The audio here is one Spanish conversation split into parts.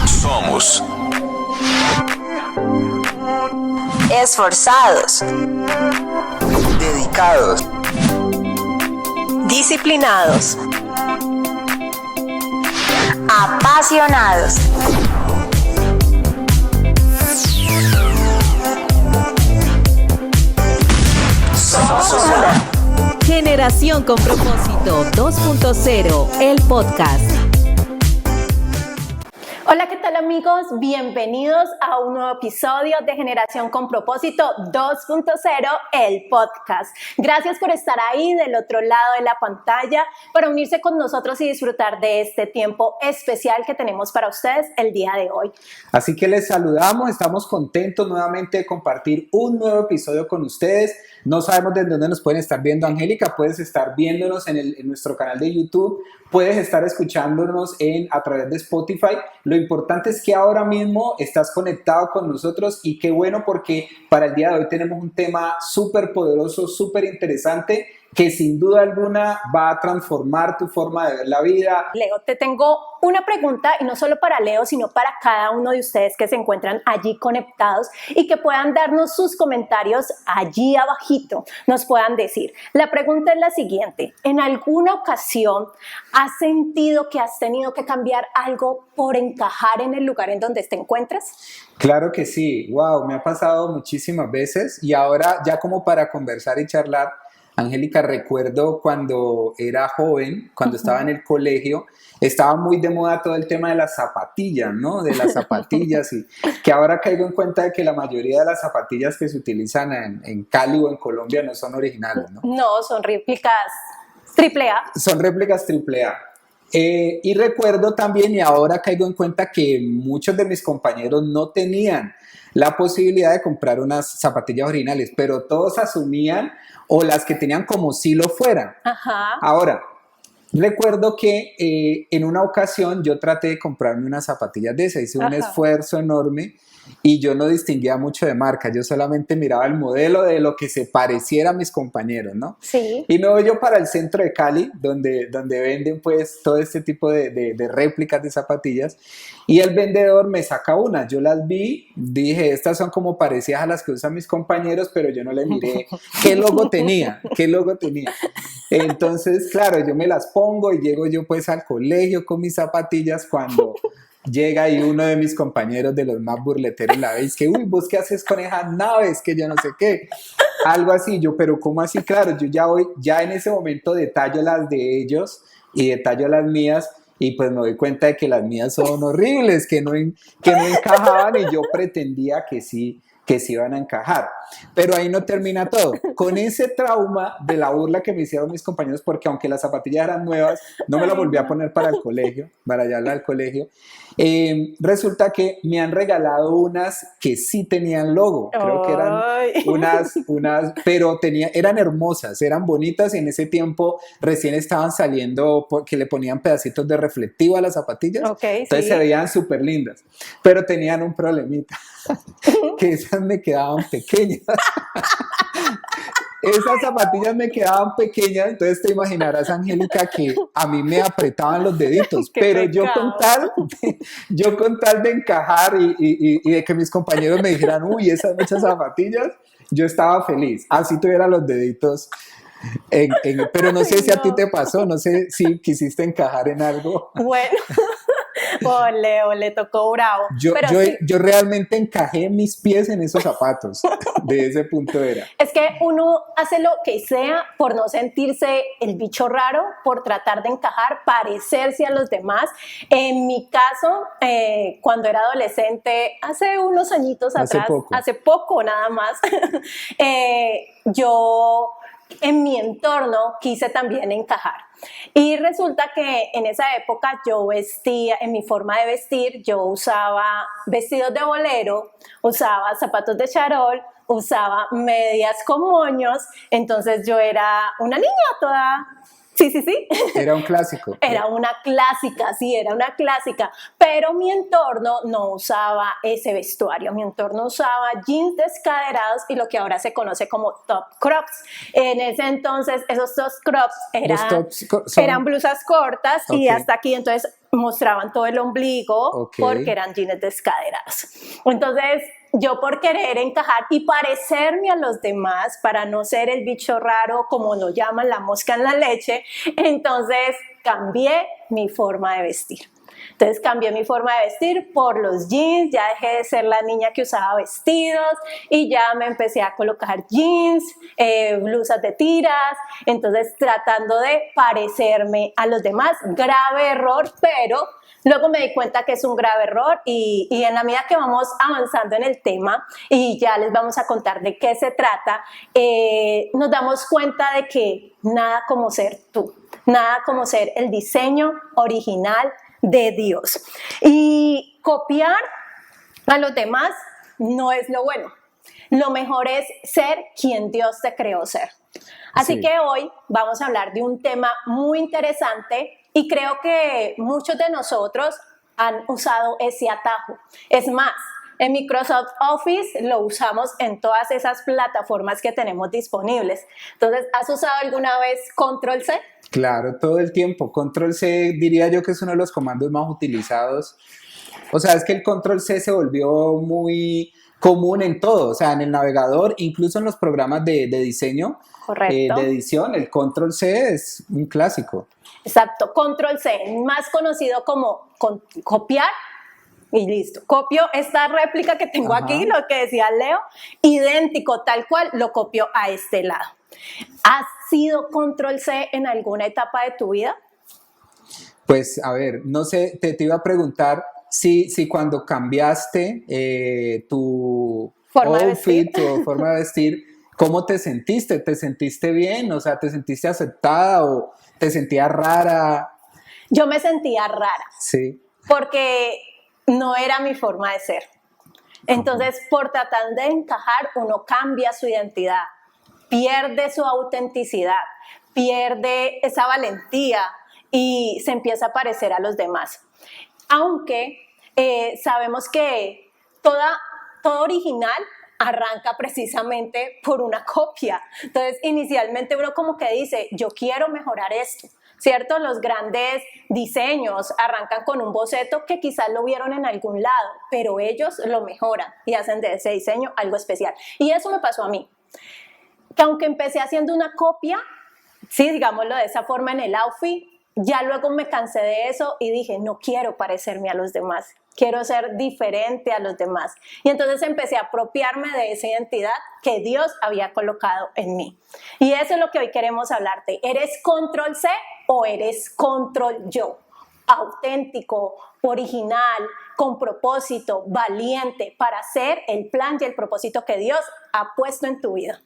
Somos esforzados, dedicados, disciplinados, apasionados. Somos una. Generación con propósito 2.0, el podcast. Hola, ¿qué tal amigos? Bienvenidos a un nuevo episodio de Generación con Propósito 2.0, el podcast. Gracias por estar ahí del otro lado de la pantalla, para unirse con nosotros y disfrutar de este tiempo especial que tenemos para ustedes el día de hoy. Así que les saludamos, estamos contentos nuevamente de compartir un nuevo episodio con ustedes. No sabemos desde dónde nos pueden estar viendo, Angélica. Puedes estar viéndonos en nuestro canal de YouTube, puedes estar escuchándonos a través de Spotify. Lo importante es que ahora mismo estás conectado con nosotros, y qué bueno, porque para el día de hoy tenemos un tema súper poderoso, súper interesante, que sin duda alguna va a transformar tu forma de ver la vida. Leo, te tengo una pregunta, y no solo para Leo, sino para cada uno de ustedes que se encuentran allí conectados y que puedan darnos sus comentarios allí abajito, nos puedan decir. La pregunta es la siguiente: ¿en alguna ocasión has sentido que has tenido que cambiar algo por encajar en el lugar en donde te encuentras? Claro que sí, wow, me ha pasado muchísimas veces, y ahora ya como para conversar y charlar, Angélica, recuerdo cuando era joven, cuando estaba en el colegio, estaba muy de moda todo el tema de las zapatillas, ¿no? De las zapatillas, y que ahora caigo en cuenta de que la mayoría de las zapatillas que se utilizan en Cali o en Colombia no son originales, ¿no? No, son réplicas AAA. Son réplicas AAA. Y recuerdo también, y ahora caigo en cuenta, que muchos de mis compañeros no tenían la posibilidad de comprar unas zapatillas originales, pero todos asumían, o las que tenían, como si lo fueran. Ajá. Ahora, recuerdo que en una ocasión yo traté de comprarme unas zapatillas de esas, hice un esfuerzo enorme, y yo no distinguía mucho de marca, yo solamente miraba el modelo de lo que se pareciera a mis compañeros, ¿no? Sí. Y me voy yo para el centro de Cali, donde venden pues todo este tipo de réplicas de zapatillas, y el vendedor me saca unas. Yo las vi, dije, estas son como parecidas a las que usan mis compañeros, pero yo no le miré qué logo tenía. Entonces, claro, yo me las pongo y llego yo pues al colegio con mis zapatillas, cuando llega ahí uno de mis compañeros, de los más burleteros, la vez que, uy, ¿vos qué haces con esas naves? Que yo no sé qué, algo así. Yo, pero ¿cómo así? Claro, yo ya en ese momento detallo las de ellos y detallo las mías, y pues me doy cuenta de que las mías son horribles, que no encajaban, y yo pretendía que sí iban a encajar. Pero ahí no termina todo. Con ese trauma de la burla que me hicieron mis compañeros, porque aunque las zapatillas eran nuevas, no me las volví a poner para el colegio, para llevarla al colegio. Resulta que me han regalado unas que sí tenían logo. Creo que eran unas, pero eran hermosas, eran bonitas, y en ese tiempo recién estaban saliendo, porque le ponían pedacitos de reflectivo a las zapatillas. Entonces se veían súper lindas, pero tenían un problemita, que esas me quedaban pequeñas. Esas zapatillas me quedaban pequeñas, entonces te imaginarás, Angélica, que a mí me apretaban los deditos, pero yo con tal de encajar y de que mis compañeros me dijeran, uy, esas muchas zapatillas, yo estaba feliz, así tuviera los deditos. Pero no sé si a ti te pasó, no sé si quisiste encajar en algo. Bueno, Leo, le tocó bravo. Yo realmente encajé mis pies en esos zapatos, de ese punto era. Es que uno hace lo que sea por no sentirse el bicho raro, por tratar de encajar, parecerse a los demás. En mi caso, cuando era adolescente, hace unos añitos atrás, hace poco nada más, yo en mi entorno quise también encajar. Y resulta que en esa época yo vestía, en mi forma de vestir, yo usaba vestidos de bolero, usaba zapatos de charol, usaba medias con moños. Entonces yo era una niña toda... Sí. Era un clásico. Era una clásica, sí, era una clásica. Pero mi entorno no usaba ese vestuario. Mi entorno usaba jeans descaderados y lo que ahora se conoce como top crops. En ese entonces, esos top crops eran blusas cortas y hasta aquí. Entonces, mostraban todo el ombligo Ok. porque eran jeans descaderados. Entonces, yo por querer encajar y parecerme a los demás, para no ser el bicho raro, como lo llaman, la mosca en la leche, entonces cambié mi forma de vestir. Entonces cambié mi forma de vestir por los jeans, ya dejé de ser la niña que usaba vestidos y ya me empecé a colocar jeans, blusas de tiras, entonces tratando de parecerme a los demás. Grave error, pero luego me di cuenta que es un grave error y en la medida que vamos avanzando en el tema y ya les vamos a contar de qué se trata, nos damos cuenta de que nada como ser tú, nada como ser el diseño original de Dios. Y copiar a los demás no es lo bueno. Lo mejor es ser quien Dios te creó ser. Así Sí. que hoy vamos a hablar de un tema muy interesante y creo que muchos de nosotros han usado ese atajo. Es más, en Microsoft Office lo usamos en todas esas plataformas que tenemos disponibles. Entonces, ¿has usado alguna vez Control C? Claro, todo el tiempo. Control C diría yo que es uno de los comandos más utilizados. O sea, es que el Control C se volvió muy común en todo, o sea, en el navegador, incluso en los programas de diseño, Correcto. de edición, el Control C es un clásico. Exacto, Control C, más conocido como copiar y listo. Copio esta réplica que tengo Ajá. aquí, lo que decía Leo, idéntico, tal cual, lo copio a este lado. ¿Has sido Control C en alguna etapa de tu vida? Pues, a ver, no sé, te iba a preguntar si cuando cambiaste tu Forma de outfit, vestir. tu forma de vestir, ¿cómo te sentiste? ¿Te sentiste bien? O sea, ¿te sentiste aceptada o te sentías rara? Yo me sentía rara Sí. porque no era mi forma de ser. Entonces, por tratar de encajar, uno cambia su identidad, pierde su autenticidad, pierde esa valentía y se empieza a parecer a los demás. Aunque sabemos que todo original arranca precisamente por una copia. Entonces, inicialmente uno como que dice, yo quiero mejorar esto, ¿cierto? Los grandes diseños arrancan con un boceto que quizás lo vieron en algún lado, pero ellos lo mejoran y hacen de ese diseño algo especial. Y eso me pasó a mí, que aunque empecé haciendo una copia, sí, digámoslo de esa forma en el outfit, ya luego me cansé de eso y dije, no quiero parecerme a los demás, quiero ser diferente a los demás. Y entonces empecé a apropiarme de esa identidad que Dios había colocado en mí. Y eso es lo que hoy queremos hablarte. ¿Eres Control C o eres Control yo? Auténtico, original, con propósito, valiente para hacer el plan y el propósito que Dios ha puesto en tu vida.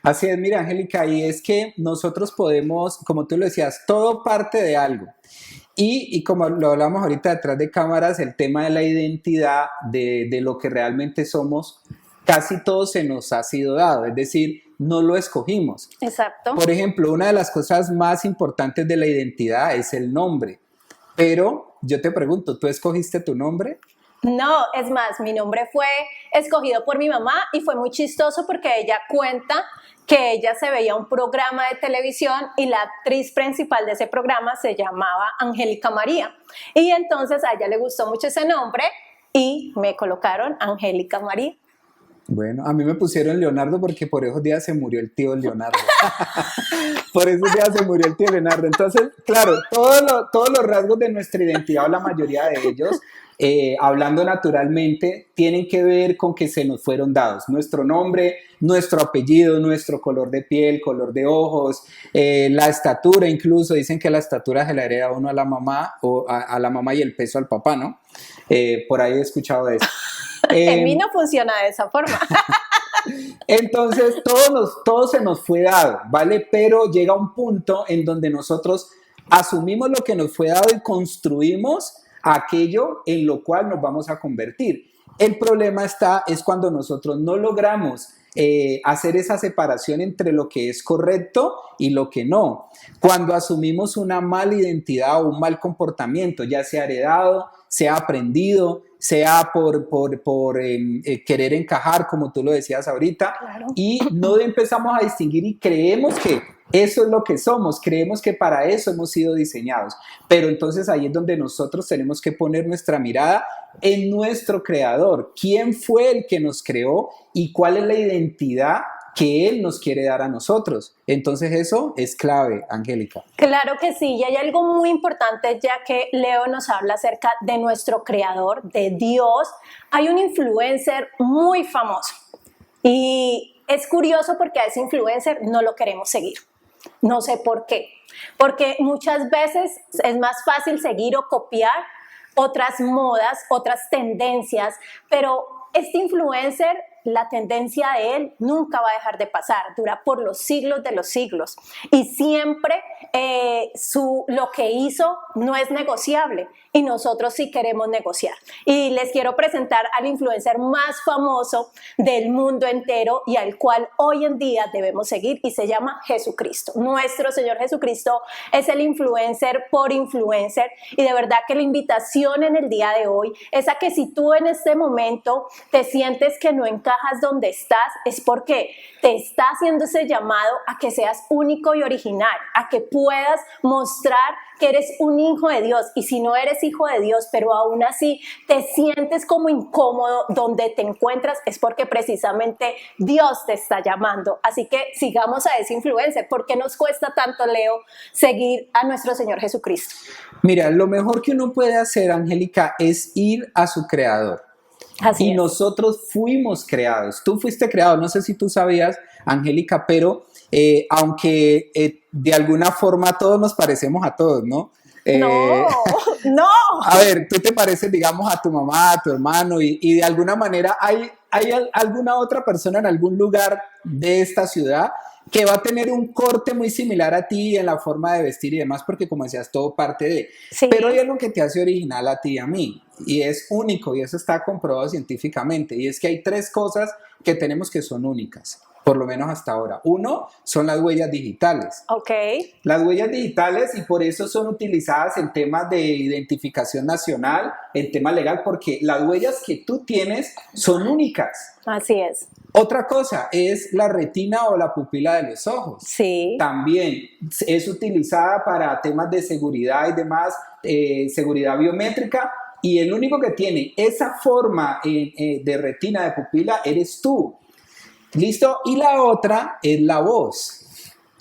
Así es, mira, Angélica, y es que nosotros podemos, como tú lo decías, todo parte de algo. Y como lo hablamos ahorita detrás de cámaras, el tema de la identidad, de lo que realmente somos, casi todo se nos ha sido dado, es decir, no lo escogimos. Exacto. Por ejemplo, una de las cosas más importantes de la identidad es el nombre. Pero yo te pregunto, ¿tú escogiste tu nombre? No, es más, mi nombre fue escogido por mi mamá y fue muy chistoso porque ella cuenta que ella se veía un programa de televisión y la actriz principal de ese programa se llamaba Angélica María. Y entonces a ella le gustó mucho ese nombre y me colocaron Angélica María. Bueno, a mí me pusieron Leonardo porque por esos días se murió el tío Leonardo. Por esos días se murió el tío Leonardo. Entonces, claro, todos los rasgos de nuestra identidad, o la mayoría de ellos, hablando naturalmente, tienen que ver con que se nos fueron dados. Nuestro nombre, nuestro apellido, nuestro color de piel, color de ojos, la estatura, incluso dicen que la estatura se la hereda uno a la mamá, o a la mamá y el peso al papá, ¿no? Por ahí he escuchado de eso. En mí no funciona de esa forma. Entonces, todo se nos fue dado, ¿vale? Pero llega un punto en donde nosotros asumimos lo que nos fue dado y construimos aquello en lo cual nos vamos a convertir. El problema es cuando nosotros no logramos hacer esa separación entre lo que es correcto y lo que no. Cuando asumimos una mala identidad o un mal comportamiento, ya sea heredado, sea aprendido, sea por querer encajar, como tú lo decías ahorita, Claro. y no empezamos a distinguir y creemos que eso es lo que somos, creemos que para eso hemos sido diseñados, pero entonces ahí es donde nosotros tenemos que poner nuestra mirada en nuestro creador, quién fue el que nos creó y cuál es la identidad que Él nos quiere dar a nosotros. Entonces eso es clave, Angélica. Claro que sí, y hay algo muy importante ya que Leo nos habla acerca de nuestro creador, de Dios. Hay un influencer muy famoso y es curioso porque a ese influencer no lo queremos seguir. No sé por qué, porque muchas veces es más fácil seguir o copiar otras modas, otras tendencias, pero este influencer, la tendencia de él nunca va a dejar de pasar, dura por los siglos de los siglos y siempre lo que hizo no es negociable y nosotros sí queremos negociar. Y les quiero presentar al influencer más famoso del mundo entero y al cual hoy en día debemos seguir y se llama Jesucristo. Nuestro Señor Jesucristo es el influencer por influencer y de verdad que la invitación en el día de hoy es a que si tú en este momento te sientes que no encajas donde estás, es porque te está haciendo ese llamado a que seas único y original, a que puedas mostrar que eres un hijo de Dios. Y si no eres hijo de Dios, pero aún así te sientes como incómodo donde te encuentras, es porque precisamente Dios te está llamando. Así que sigamos a ese influencer. ¿Por qué nos cuesta tanto, Leo, seguir a nuestro Señor Jesucristo? Mira, lo mejor que uno puede hacer, Angélica, es ir a su creador. Así es. Nosotros fuimos creados. Tú fuiste creado, no sé si tú sabías, Angélica, pero aunque de alguna forma todos nos parecemos a todos, ¿no? No. A ver, tú te pareces, digamos, a tu mamá, a tu hermano y de alguna manera hay alguna otra persona en algún lugar de esta ciudad que va a tener un corte muy similar a ti en la forma de vestir y demás, porque como decías, todo parte de... Sí. Pero hay algo que te hace original a ti y a mí, y es único, y eso está comprobado científicamente, y es que hay 3 cosas que tenemos que son únicas, por lo menos hasta ahora. Uno, son las huellas digitales. Ok. Las huellas digitales, y por eso son utilizadas en temas de identificación nacional, en tema legal, porque las huellas que tú tienes son únicas. Así es. Otra cosa es la retina o la pupila de los ojos. Sí. También es utilizada para temas de seguridad y demás, seguridad biométrica, y el único que tiene esa forma de retina, de pupila, eres tú. ¿Listo? Y la otra es la voz.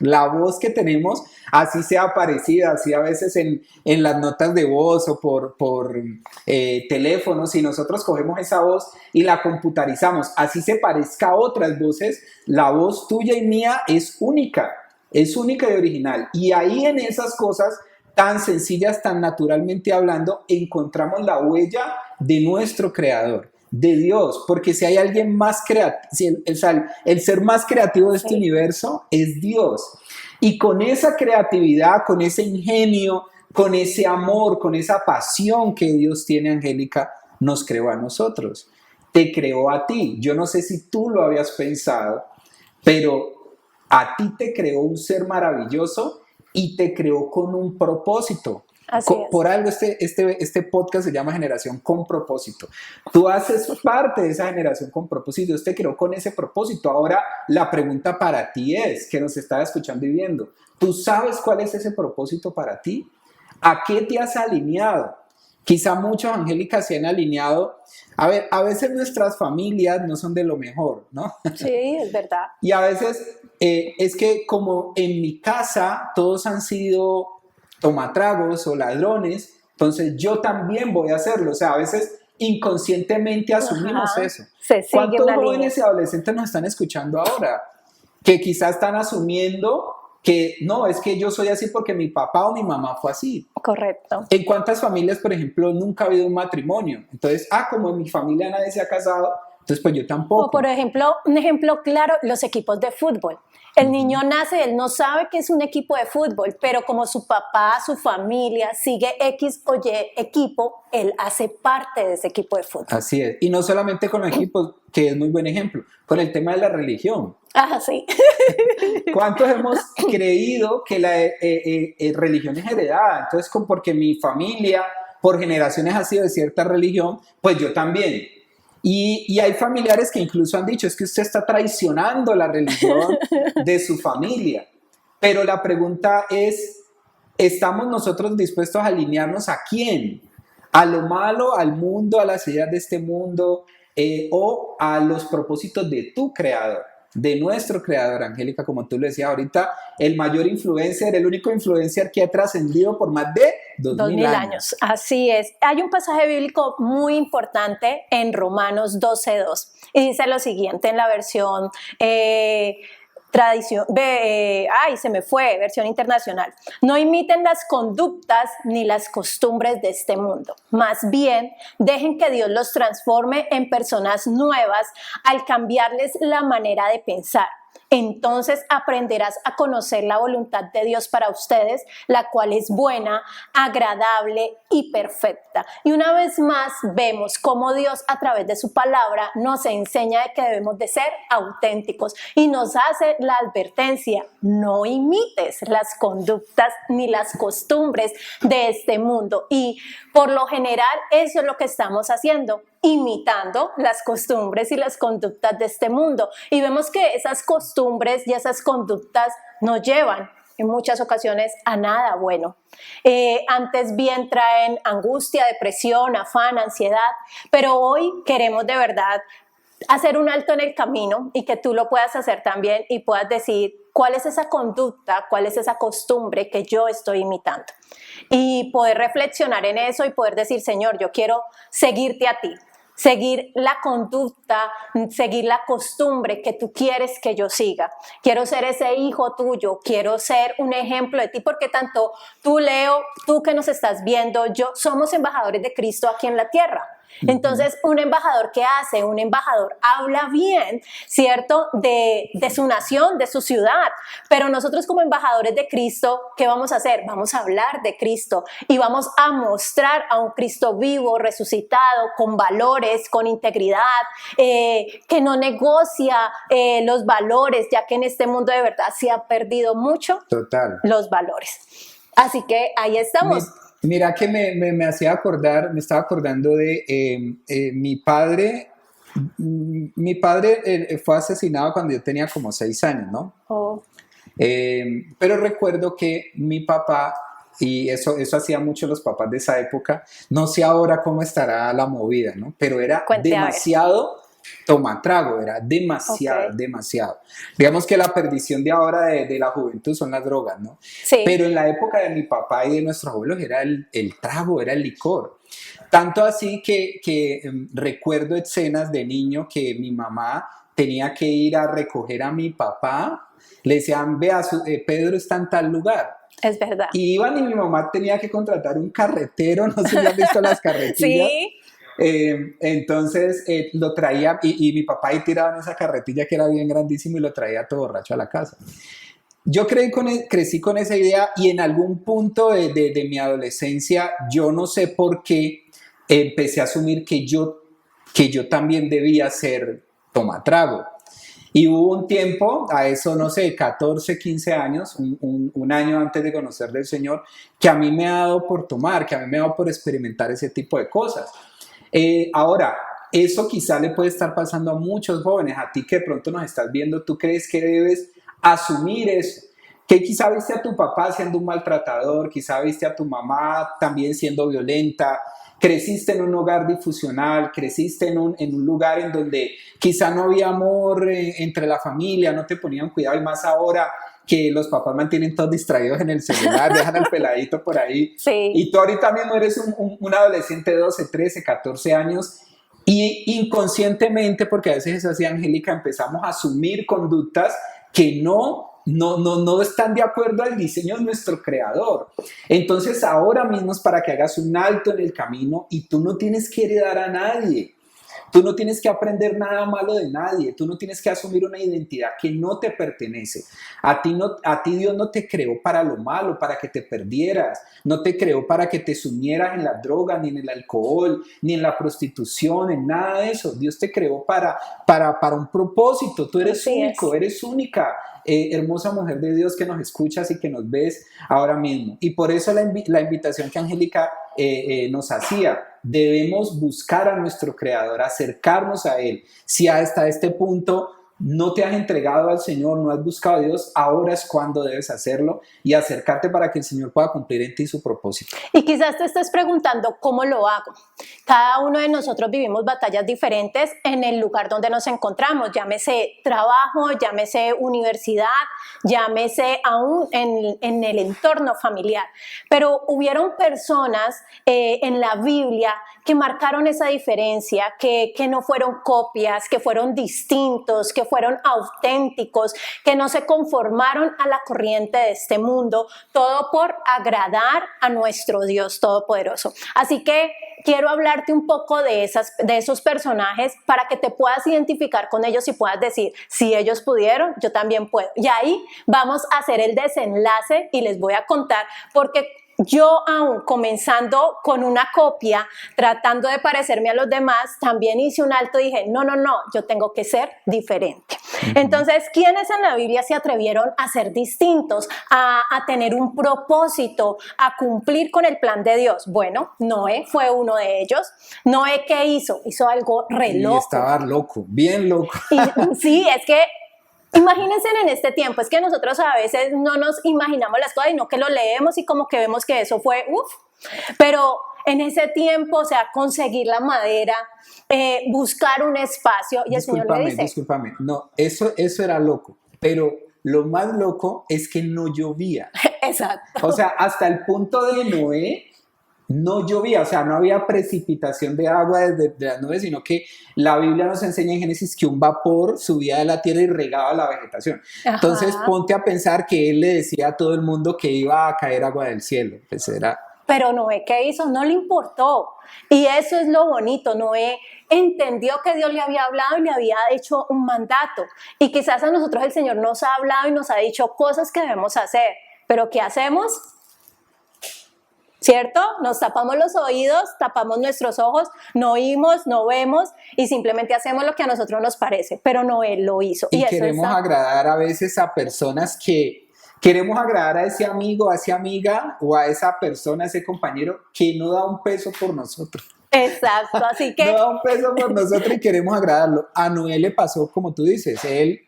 La voz que tenemos, así sea parecida, así a veces en las notas de voz o por teléfono, si nosotros cogemos esa voz y la computarizamos, así se parezca a otras voces, la voz tuya y mía es única y original. Y ahí en esas cosas tan sencillas, tan naturalmente hablando, encontramos la huella de nuestro creador, de Dios, porque si hay alguien más creativo, el ser más creativo de este universo es Dios. Y con esa creatividad, con ese ingenio, con ese amor, con esa pasión que Dios tiene, Angélica, nos creó a nosotros. Te creó a ti. Yo no sé si tú lo habías pensado, pero a ti te creó un ser maravilloso y te creó con un propósito. Así es. Por algo este podcast se llama Generación con Propósito. Tú haces parte de esa generación con propósito. Dios te creó con ese propósito. Ahora la pregunta para ti es, que nos estás escuchando y viendo, ¿tú sabes cuál es ese propósito para ti? ¿A qué te has alineado? Quizá muchos, Angélica, se han alineado. A ver, a veces nuestras familias no son de lo mejor, ¿no? Sí, es verdad. Y a veces es que como en mi casa todos han sido tomatragos o ladrones, entonces yo también voy a hacerlo. O sea, a veces inconscientemente asumimos eso. ¿Cuántos jóvenes y adolescentes nos están escuchando ahora? Que quizás están asumiendo que no, es que yo soy así porque mi papá o mi mamá fue así. Correcto. ¿En cuántas familias, por ejemplo, nunca ha habido un matrimonio? Entonces, como en mi familia nadie se ha casado, entonces pues yo tampoco. O por ejemplo, un ejemplo claro, los equipos de fútbol. El niño nace, él no sabe que es un equipo de fútbol, pero como su papá, su familia sigue X o Y equipo, él hace parte de ese equipo de fútbol. Así es. Y no solamente con los equipos, que es muy buen ejemplo, con el tema de la religión. Sí. ¿Cuántos hemos creído que la religión es heredada? Entonces, porque mi familia por generaciones ha sido de cierta religión, pues yo también. Y hay familiares que incluso han dicho, es que usted está traicionando la religión de su familia. Pero la pregunta es, ¿estamos nosotros dispuestos a alinearnos a quién? ¿A lo malo, al mundo, a las ideas de este mundo o a los propósitos de tu creador? De nuestro creador, Angélica, como tú lo decías ahorita, el mayor influencer, el único influencer que ha trascendido por más de 2000 años. Así es. Hay un pasaje bíblico muy importante en Romanos 12:2 y dice lo siguiente en la versión versión internacional. No imiten las conductas ni las costumbres de este mundo. Más bien, dejen que Dios los transforme en personas nuevas al cambiarles la manera de pensar. Entonces aprenderás a conocer la voluntad de Dios para ustedes, la cual es buena, agradable y perfecta. Y una vez más vemos cómo Dios a través de su palabra nos enseña de que debemos de ser auténticos y nos hace la advertencia: no imites las conductas ni las costumbres de este mundo. Y por lo general eso es lo que estamos haciendo, imitando las costumbres y las conductas de este mundo. Y vemos que esas costumbres y esas conductas nos llevan en muchas ocasiones a nada bueno. Antes bien traen angustia, depresión, afán, ansiedad, pero hoy queremos de verdad hacer un alto en el camino y que tú lo puedas hacer también y puedas decir cuál es esa conducta, cuál es esa costumbre que yo estoy imitando. Y poder reflexionar en eso y poder decir: Señor, yo quiero seguirte a ti, seguir la conducta, seguir la costumbre que tú quieres que yo siga. Quiero ser ese hijo tuyo, quiero ser un ejemplo de ti, porque tanto tú, Leo, tú que nos estás viendo, yo, somos embajadores de Cristo aquí en la tierra. Entonces, un embajador, ¿qué hace? Un embajador habla bien, ¿cierto? De su nación, de su ciudad. Pero nosotros como embajadores de Cristo, ¿qué vamos a hacer? Vamos a hablar de Cristo y vamos a mostrar a un Cristo vivo, resucitado, con valores, con integridad, que no negocia los valores, ya que en este mundo de verdad se ha perdido mucho. Total. Los valores. Así que ahí estamos. Mira que me hacía acordar, me estaba acordando de mi padre. Mi padre fue asesinado cuando yo tenía como 6 años, ¿no? Oh. Pero recuerdo que mi papá, y eso hacían mucho los papás de esa época, no sé ahora cómo estará la movida, ¿no? Pero era demasiado tomatrago, era demasiado. Digamos que la perdición de ahora de la juventud son las drogas, ¿no? Sí. Pero en la época de mi papá y de nuestros abuelos era el trago, era el licor. Tanto así que recuerdo escenas de niño que mi mamá tenía que ir a recoger a mi papá, le decían: vea, Pedro está en tal lugar. Es verdad. Y iban y mi mamá tenía que contratar un carretero, no sé si han visto las carretillas. Sí. Entonces lo traía y mi papá ahí tiraba en esa carretilla que era bien grandísimo y lo traía todo borracho a la casa. Yo crecí con esa idea y en algún punto de mi adolescencia, yo no sé por qué, empecé a asumir que yo también debía ser tomatrago. Y hubo un tiempo, a eso no sé, 14, 15 años, un año antes de conocer del Señor, que a mí me ha dado por tomar, que a mí me ha dado por experimentar ese tipo de cosas. Ahora, eso quizá le puede estar pasando a muchos jóvenes. A ti que de pronto nos estás viendo, ¿tú crees que debes asumir eso? Que quizá viste a tu papá siendo un maltratador, quizá viste a tu mamá también siendo violenta, creciste en un hogar disfuncional, creciste en un lugar en donde quizá no había amor entre la familia, no te ponían cuidado, y más ahora que los papás mantienen todos distraídos en el celular, dejan al peladito por ahí. Sí. Y tú ahorita mismo eres un adolescente de 12, 13, 14 años y inconscientemente, porque a veces es así, Angélica, empezamos a asumir conductas que no están de acuerdo al diseño de nuestro creador. Entonces ahora mismo es para que hagas un alto en el camino y tú no tienes que heredar a nadie. Tú no tienes que aprender nada malo de nadie, tú no tienes que asumir una identidad que no te pertenece. A ti Dios no te creó para lo malo, para que te perdieras, no te creó para que te sumieras en la droga, ni en el alcohol, ni en la prostitución, en nada de eso. Dios te creó para un propósito, tú eres único, eres única. hermosa mujer de Dios que nos escuchas y que nos ves ahora mismo. Y por eso la invitación que Angélica nos hacía, debemos buscar a nuestro Creador, acercarnos a Él. Si hasta este punto no te has entregado al Señor, no has buscado a Dios, ahora es cuando debes hacerlo y acercarte para que el Señor pueda cumplir en ti su propósito. Y quizás te estés preguntando, ¿cómo lo hago? Cada uno de nosotros vivimos batallas diferentes en el lugar donde nos encontramos, llámese trabajo, llámese universidad, llámese aún en el entorno familiar. Pero hubieron personas en la Biblia que marcaron esa diferencia, que no fueron copias, que fueron distintos, que fueron auténticos, que no se conformaron a la corriente de este mundo, todo por agradar a nuestro Dios Todopoderoso. Así que quiero hablarte un poco de esos personajes para que te puedas identificar con ellos y puedas decir, si ellos pudieron, yo también puedo. Y ahí vamos a hacer el desenlace y les voy a contar porque yo aún comenzando con una copia, tratando de parecerme a los demás, también hice un alto y dije, no, yo tengo que ser diferente. Entonces, ¿quiénes en la Biblia se atrevieron a ser distintos, a tener un propósito, a cumplir con el plan de Dios? Bueno, Noé fue uno de ellos. Noé, ¿qué hizo? Hizo algo re loco. Y estaba loco, bien loco. Y, sí, es que imagínense en este tiempo, es que nosotros a veces no nos imaginamos las cosas, sino que lo leemos y como que vemos que eso fue, pero en ese tiempo, o sea, conseguir la madera, buscar un espacio, y el Señor le dice... Discúlpame, no, eso era loco, pero lo más loco es que no llovía. Exacto. O sea, hasta el punto de Noé, no llovía, o sea, no había precipitación de agua desde las nubes, sino que la Biblia nos enseña en Génesis que un vapor subía de la tierra y regaba la vegetación. Ajá. Entonces, ponte a pensar que él le decía a todo el mundo que iba a caer agua del cielo. Pues era... Pero Noé, ¿qué hizo? No le importó. Y eso es lo bonito. Noé entendió que Dios le había hablado y le había hecho un mandato. Y quizás a nosotros el Señor nos ha hablado y nos ha dicho cosas que debemos hacer. Pero ¿qué hacemos? ¿Cierto? Nos tapamos los oídos, tapamos nuestros ojos, no oímos, no vemos y simplemente hacemos lo que a nosotros nos parece, pero Noé lo hizo. Y queremos agradar a veces a personas que queremos agradar a ese amigo, a esa amiga o a esa persona, a ese compañero que no da un peso por nosotros. Exacto, así que... No da un peso por nosotros y queremos agradarlo. A Noé le pasó como tú dices, él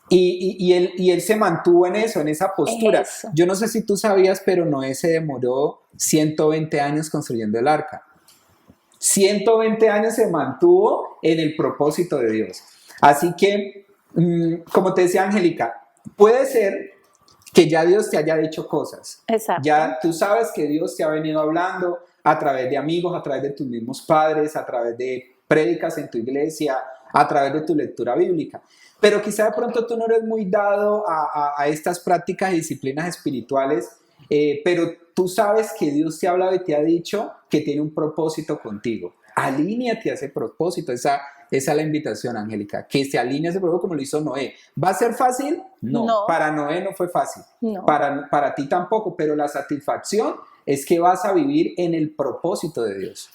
se mantuvo en eso, en esa postura. Eso. Yo no sé si tú sabías, pero Noé se demoró 120 años construyendo el arca. 120 años se mantuvo en el propósito de Dios. Así que, como te decía Angélica, puede ser que ya Dios te haya dicho cosas. Exacto. Ya tú sabes que Dios te ha venido hablando a través de amigos, a través de tus mismos padres, a través de prédicas en tu iglesia, a través de tu lectura bíblica. Pero quizá de pronto tú no eres muy dado a estas prácticas y disciplinas espirituales, pero tú sabes que Dios te ha hablado y te ha dicho que tiene un propósito contigo. Alíneate a ese propósito. Esa es la invitación, Angélica, que se alinee a ese propósito como lo hizo Noé. ¿Va a ser fácil? No. Para Noé no fue fácil. No. Para ti tampoco, pero la satisfacción es que vas a vivir en el propósito de Dios.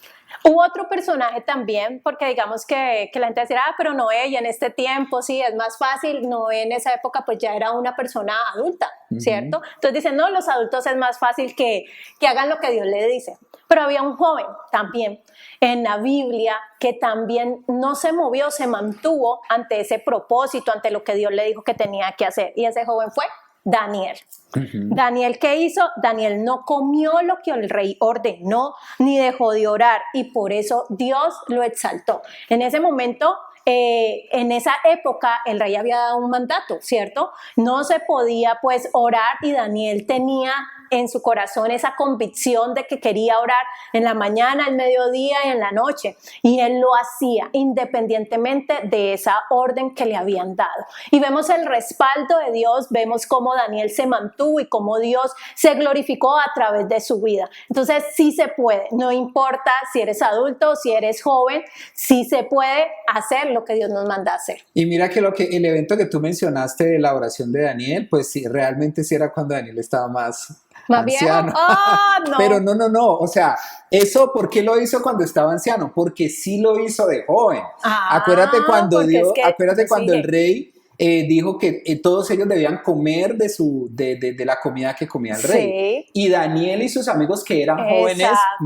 Hubo otro personaje también, porque digamos que la gente decía, pero Noé, y en este tiempo sí, es más fácil. Noé en esa época pues ya era una persona adulta, ¿cierto? Entonces dicen, no, los adultos es más fácil que hagan lo que Dios le dice. Pero había un joven también en la Biblia que también no se movió, se mantuvo ante ese propósito, ante lo que Dios le dijo que tenía que hacer. Y ese joven fue Daniel. Daniel, ¿qué hizo? Daniel no comió lo que el rey ordenó, ni dejó de orar, y por eso Dios lo exaltó. En ese momento, en esa época, el rey había dado un mandato, ¿cierto? No se podía pues orar, y Daniel tenía en su corazón esa convicción de que quería orar en la mañana, al mediodía y en la noche, y él lo hacía independientemente de esa orden que le habían dado. Y vemos el respaldo de Dios, vemos cómo Daniel se mantuvo y cómo Dios se glorificó a través de su vida. Entonces sí se puede, no importa si eres adulto, si eres joven, sí se puede hacer lo que Dios nos manda a hacer. Y mira que el evento que tú mencionaste de la oración de Daniel, pues sí, realmente sí era cuando Daniel estaba más anciano. Viejo. Oh, no. Pero no, o sea, eso, ¿por qué lo hizo cuando estaba anciano? Porque sí lo hizo de joven. Acuérdate cuando el rey dijo que todos ellos debían comer de la comida que comía el rey. Sí. Y Daniel y sus amigos, que eran jóvenes, Exacto.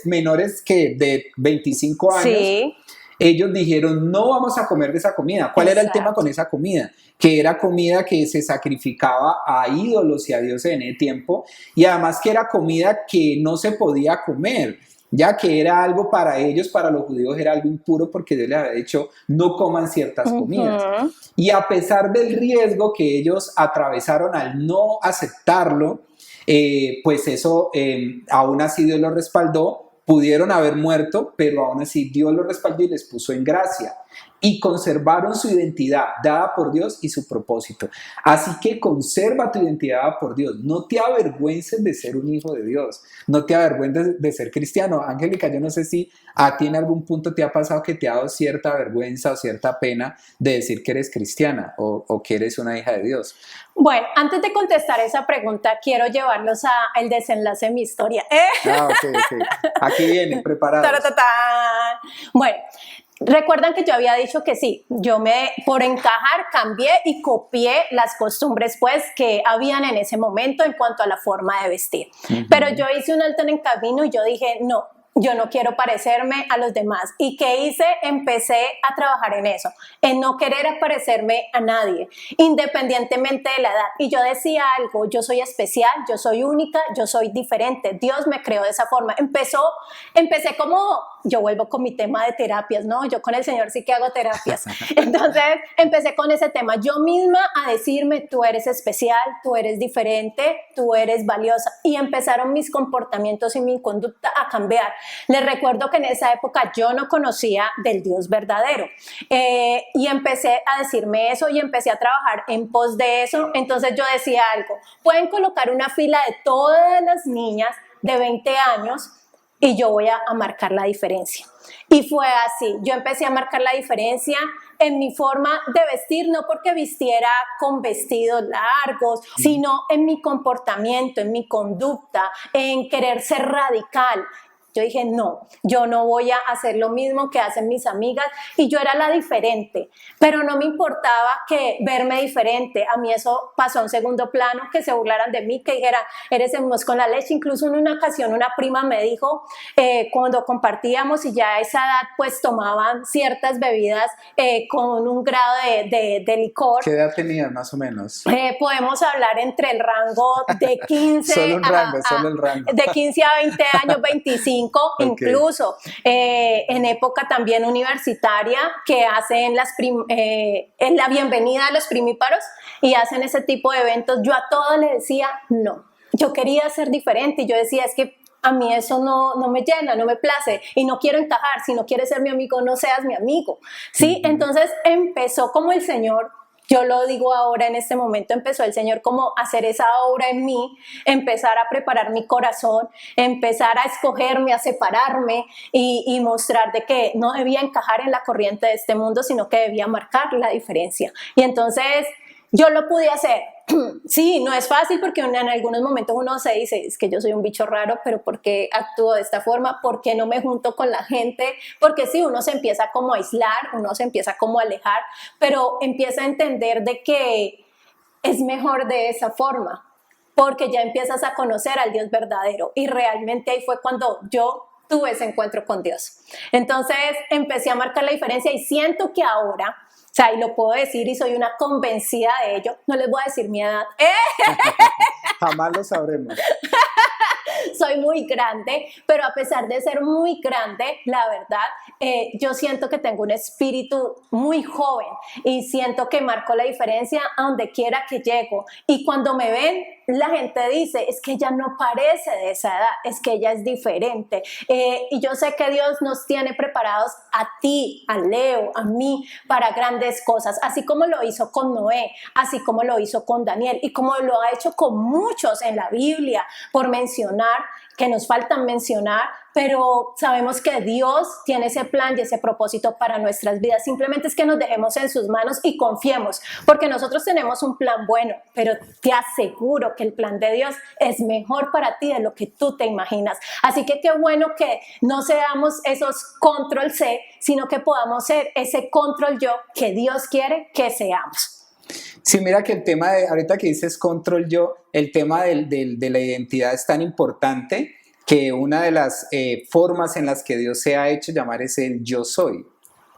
menores que de 25 años, Sí. ellos dijeron, no vamos a comer de esa comida. ¿Cuál era el tema Exacto. con esa comida? Que era comida que se sacrificaba a ídolos y a dioses en ese tiempo, y además que era comida que no se podía comer, ya que era algo para ellos, para los judíos era algo impuro, porque Dios les había dicho, no coman ciertas comidas. Ujú. Y a pesar del riesgo que ellos atravesaron al no aceptarlo, pues eso aún así Dios los respaldó. Pudieron haber muerto, pero aún así Dios los respaldó y les puso en gracia. Y conservaron su identidad dada por Dios y su propósito. Así que conserva tu identidad dada por Dios. No te avergüences de ser un hijo de Dios. No te avergüences de ser cristiano. Angélica, yo no sé si a ti en algún punto te ha pasado que te ha dado cierta vergüenza o cierta pena de decir que eres cristiana o que eres una hija de Dios. Bueno, antes de contestar esa pregunta, quiero llevarlos al desenlace de mi historia. Ok. Aquí viene, preparados. Taratatán. Bueno, recuerdan que yo había dicho que sí, por encajar, cambié y copié las costumbres pues que habían en ese momento en cuanto a la forma de vestir. Pero yo hice un alto en el camino y yo dije, no, yo no quiero parecerme a los demás. ¿Y qué hice? Empecé a trabajar en eso, en no querer parecerme a nadie, independientemente de la edad. Y yo decía algo, yo soy especial, yo soy única, yo soy diferente. Dios me creó de esa forma. Empecé como, yo vuelvo con mi tema de terapias, ¿no? Yo con el Señor sí que hago terapias. Entonces empecé con ese tema, yo misma a decirme, tú eres especial, tú eres diferente, tú eres valiosa. Y empezaron mis comportamientos y mi conducta a cambiar. Les recuerdo que en esa época yo no conocía del Dios verdadero y empecé a decirme eso y empecé a trabajar en pos de eso. Entonces yo decía algo, pueden colocar una fila de todas las niñas de 20 años y yo voy a marcar la diferencia. Y fue así, yo empecé a marcar la diferencia en mi forma de vestir, no porque vistiera con vestidos largos, sino en mi comportamiento, en mi conducta, en querer ser radical. Yo dije, no, yo no voy a hacer lo mismo que hacen mis amigas, y yo era la diferente, pero no me importaba que verme diferente. A mí eso pasó a un segundo plano, que se burlaran de mí, que dijeran, eres el mosco con la leche. Incluso en una ocasión una prima me dijo, cuando compartíamos y ya a esa edad pues tomaban ciertas bebidas con un grado de licor. ¿Qué edad tenías más o menos? Podemos hablar entre el rango de 15 solo el rango. De 15 a 20 años, 25. Okay. Incluso en época también universitaria, que hacen en la bienvenida a los primíparos y hacen ese tipo de eventos. Yo a todos les decía no, yo quería ser diferente y yo decía, es que a mí eso no me llena, no me place y no quiero encajar. Si no quieres ser mi amigo, no seas mi amigo, ¿sí? Entonces empezó como el Señor. Yo lo digo ahora, en este momento empezó el Señor como a hacer esa obra en mí, empezar a preparar mi corazón, empezar a escogerme, a separarme y mostrar de que no debía encajar en la corriente de este mundo, sino que debía marcar la diferencia. Y entonces yo lo pude hacer. Sí, no es fácil porque en algunos momentos uno se dice, es que yo soy un bicho raro, pero ¿por qué actúo de esta forma? ¿Por qué no me junto con la gente? Porque sí, uno se empieza como a aislar, uno se empieza como a alejar, pero empieza a entender de que es mejor de esa forma, porque ya empiezas a conocer al Dios verdadero, y realmente ahí fue cuando yo tuve ese encuentro con Dios. Entonces empecé a marcar la diferencia y siento que ahora, o sea, y lo puedo decir y soy una convencida de ello, no les voy a decir mi edad. Jamás lo sabremos. Soy muy grande, pero a pesar de ser muy grande, la verdad, yo siento que tengo un espíritu muy joven y siento que marco la diferencia a donde quiera que llego. Y cuando me ven, la gente dice, es que ella no parece de esa edad, es que ella es diferente. Y yo sé que Dios nos tiene preparados a ti, a Leo, a mí, para grandes cosas, así como lo hizo con Noé, así como lo hizo con Daniel y como lo ha hecho con muchos en la Biblia, por mencionar, que nos faltan mencionar, pero sabemos que Dios tiene ese plan y ese propósito para nuestras vidas. Simplemente es que nos dejemos en sus manos y confiemos, porque nosotros tenemos un plan bueno, pero te aseguro que el plan de Dios es mejor para ti de lo que tú te imaginas. Así que qué bueno que no seamos esos control C, sino que podamos ser ese control yo que Dios quiere que seamos. Sí, mira que el tema de, ahorita que dices control yo, el tema de la identidad es tan importante que una de las formas en las que Dios se ha hecho llamar es el yo soy.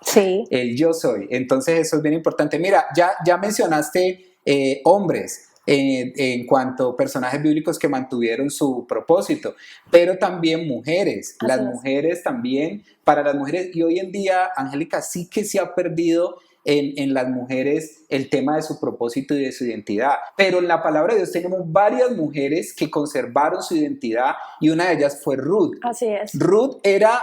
Sí. El yo soy. Entonces eso es bien importante. Mira, ya mencionaste hombres en cuanto a personajes bíblicos que mantuvieron su propósito, pero también mujeres. Así Las es. mujeres también, para las mujeres, y hoy en día, Angélica, sí que se ha perdido en las mujeres el tema de su propósito y de su identidad. Pero en la palabra de Dios tenemos varias mujeres que conservaron su identidad y una de ellas fue Ruth. Así es. Ruth era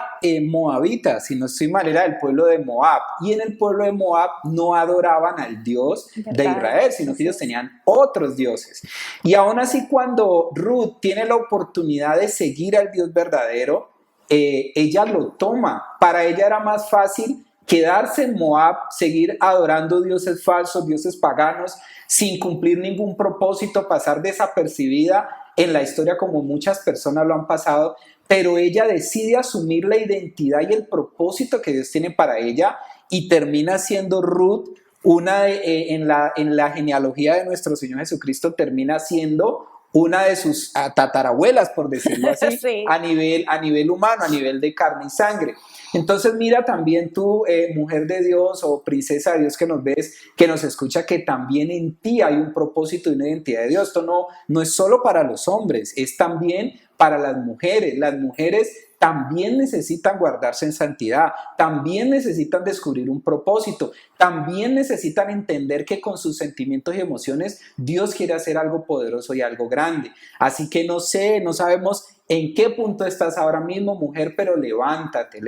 moabita, si no estoy mal, era del pueblo de Moab. Y en el pueblo de Moab no adoraban al Dios de ¿Verdad? Israel, sino que ellos tenían otros dioses. Y aún así, cuando Ruth tiene la oportunidad de seguir al Dios verdadero, ella lo toma. Para ella era más fácil quedarse en Moab, seguir adorando dioses falsos, dioses paganos, sin cumplir ningún propósito, pasar desapercibida en la historia como muchas personas lo han pasado, pero ella decide asumir la identidad y el propósito que Dios tiene para ella y termina siendo Ruth, en la genealogía de nuestro Señor Jesucristo, termina siendo una de sus tatarabuelas, por decirlo así, Sí. a nivel humano, a nivel de carne y sangre. Entonces mira también tú, mujer de Dios o princesa de Dios que nos ves, que nos escucha, que también en ti hay un propósito y una identidad de Dios. Esto no es solo para los hombres, es también para las mujeres. Las mujeres también necesitan guardarse en santidad, también necesitan descubrir un propósito, también necesitan entender que con sus sentimientos y emociones Dios quiere hacer algo poderoso y algo grande. Así que no sabemos en qué punto estás ahora mismo, mujer, pero levántate,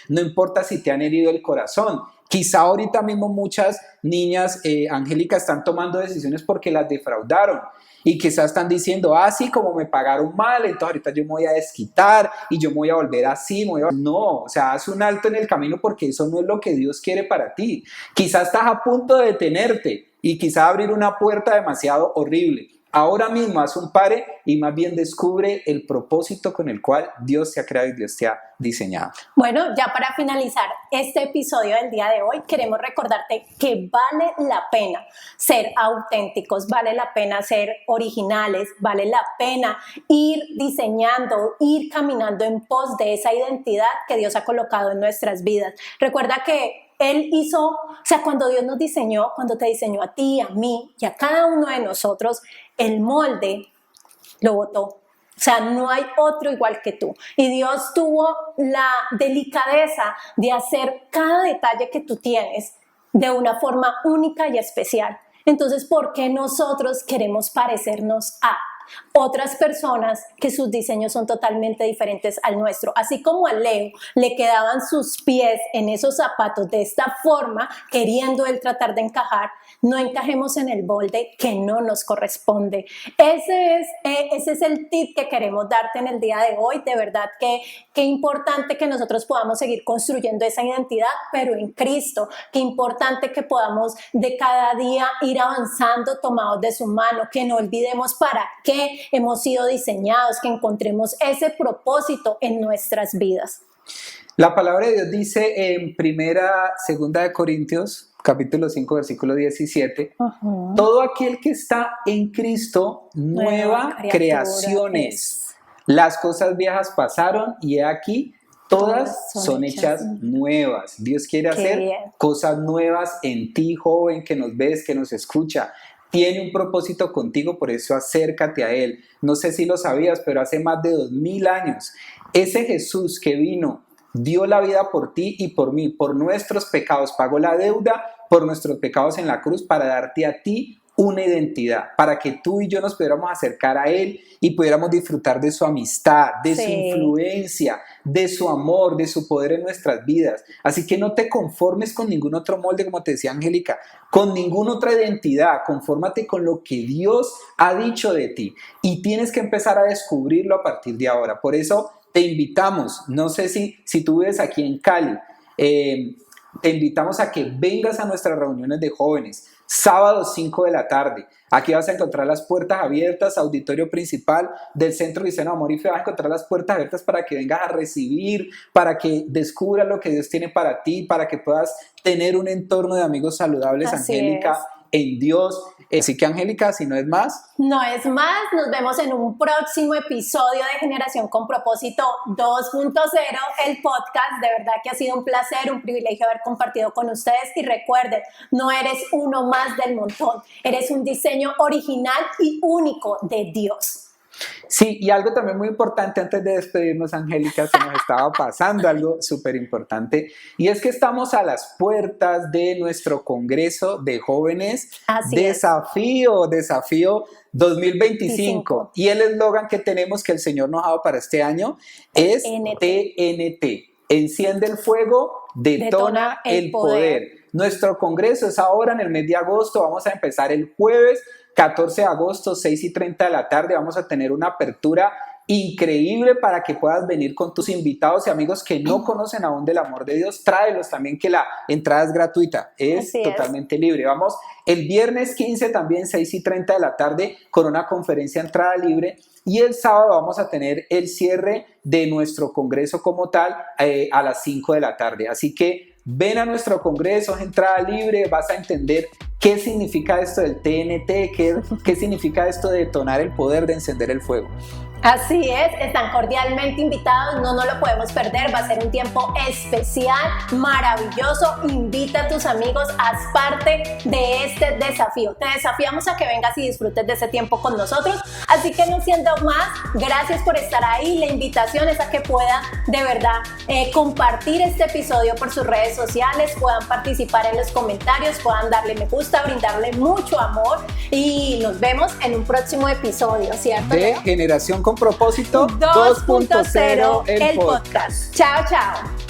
no importa si te han herido el corazón. Quizá ahorita mismo muchas niñas, Angélica, están tomando decisiones porque las defraudaron. Y quizás están diciendo, sí, como me pagaron mal, entonces ahorita yo me voy a desquitar y yo me voy a volver así. No, o sea, haz un alto en el camino porque eso no es lo que Dios quiere para ti. Quizás estás a punto de detenerte y quizás abrir una puerta demasiado horrible. Ahora mismo haz un pare y más bien descubre el propósito con el cual Dios te ha creado y Dios te ha diseñado. Bueno, ya para finalizar este episodio del día de hoy, queremos recordarte que vale la pena ser auténticos, vale la pena ser originales, vale la pena ir diseñando, ir caminando en pos de esa identidad que Dios ha colocado en nuestras vidas. Recuerda que Él hizo, cuando Dios nos diseñó, cuando te diseñó a ti, a mí y a cada uno de nosotros, el molde lo botó. O sea, no hay otro igual que tú. Y Dios tuvo la delicadeza de hacer cada detalle que tú tienes de una forma única y especial. Entonces, ¿por qué nosotros queremos parecernos a otras personas que sus diseños son totalmente diferentes al nuestro? Así como a Leo le quedaban sus pies en esos zapatos de esta forma, queriendo él tratar de encajar, no encajemos en el molde que no nos corresponde. Ese es el tip que queremos darte en el día de hoy. De verdad que qué importante que nosotros podamos seguir construyendo esa identidad, pero en Cristo. Qué importante que podamos de cada día ir avanzando tomados de su mano, que no olvidemos para qué hemos sido diseñados, que encontremos ese propósito en nuestras vidas. La palabra de Dios dice en segunda de Corintios, capítulo 5, versículo 17, todo aquel que está en Cristo, nueva creación es. Las cosas viejas pasaron y he aquí, todas son hechas nuevas. Dios quiere hacer cosas nuevas en ti, joven, que nos ves, que nos escucha. Tiene un propósito contigo, por eso acércate a Él. No sé si lo sabías, pero hace más de 2000 años, ese Jesús que vino, dio la vida por ti y por mí, por nuestros pecados, pagó la deuda por nuestros pecados en la cruz para darte a ti una identidad, para que tú y yo nos pudiéramos acercar a Él y pudiéramos disfrutar de su amistad, de su influencia, de su amor, de su poder en nuestras vidas. Así que no te conformes con ningún otro molde, como te decía Angélica, con ninguna otra identidad. Confórmate con lo que Dios ha dicho de ti y tienes que empezar a descubrirlo a partir de ahora. Por eso te invitamos, no sé si tú vives aquí en Cali, te invitamos a que vengas a nuestras reuniones de jóvenes, sábado 5 de la tarde. Aquí vas a encontrar las puertas abiertas, auditorio principal del Centro Cristiano de Amor y Fe. Vas a encontrar las puertas abiertas para que vengas a recibir, para que descubras lo que Dios tiene para ti, para que puedas tener un entorno de amigos saludables, Así Angélica, en Dios. Así que, Angélica, si no es más, no es más, nos vemos en un próximo episodio de Generación con Propósito 2.0, el podcast. De verdad que ha sido un placer, un privilegio haber compartido con ustedes. Y recuerden, no eres uno más del montón, eres un diseño original y único de Dios. sí, y algo también muy importante antes de despedirnos, Angélica, se nos estaba pasando algo súper importante, y es que estamos a las puertas de nuestro Congreso de Jóvenes. Así Desafío 2025. Y el eslogan que tenemos, que el Señor nos ha dado para este año, es TNT. Enciende el fuego, detona el poder. Nuestro Congreso es ahora en el mes de agosto. Vamos a empezar el jueves 14 de agosto, 6:30 de la tarde. Vamos a tener una apertura increíble para que puedas venir con tus invitados y amigos que no conocen aún del amor de Dios. Tráelos también, que la entrada es gratuita, es totalmente libre. Vamos el viernes 15 también, 6:30 de la tarde, con una conferencia entrada libre. Y el sábado vamos a tener el cierre de nuestro congreso como tal a las 5 de la tarde. Así que ven a nuestro congreso, es entrada libre, vas a entender qué significa esto del TNT, qué significa esto de detonar el poder, de encender el fuego. Así es, están cordialmente invitados, no nos lo podemos perder, va a ser un tiempo especial, maravilloso. Invita a tus amigos, haz parte de este desafío. Te desafiamos a que vengas y disfrutes de ese tiempo con nosotros. Así que no siendo más, gracias por estar ahí. La invitación es a que puedan de verdad compartir este episodio por sus redes sociales, puedan participar en los comentarios, puedan darle me gusta, brindarle mucho amor, y nos vemos en un próximo episodio, ¿cierto? De Generación con Propósito 2.0, el podcast. Chao, chao.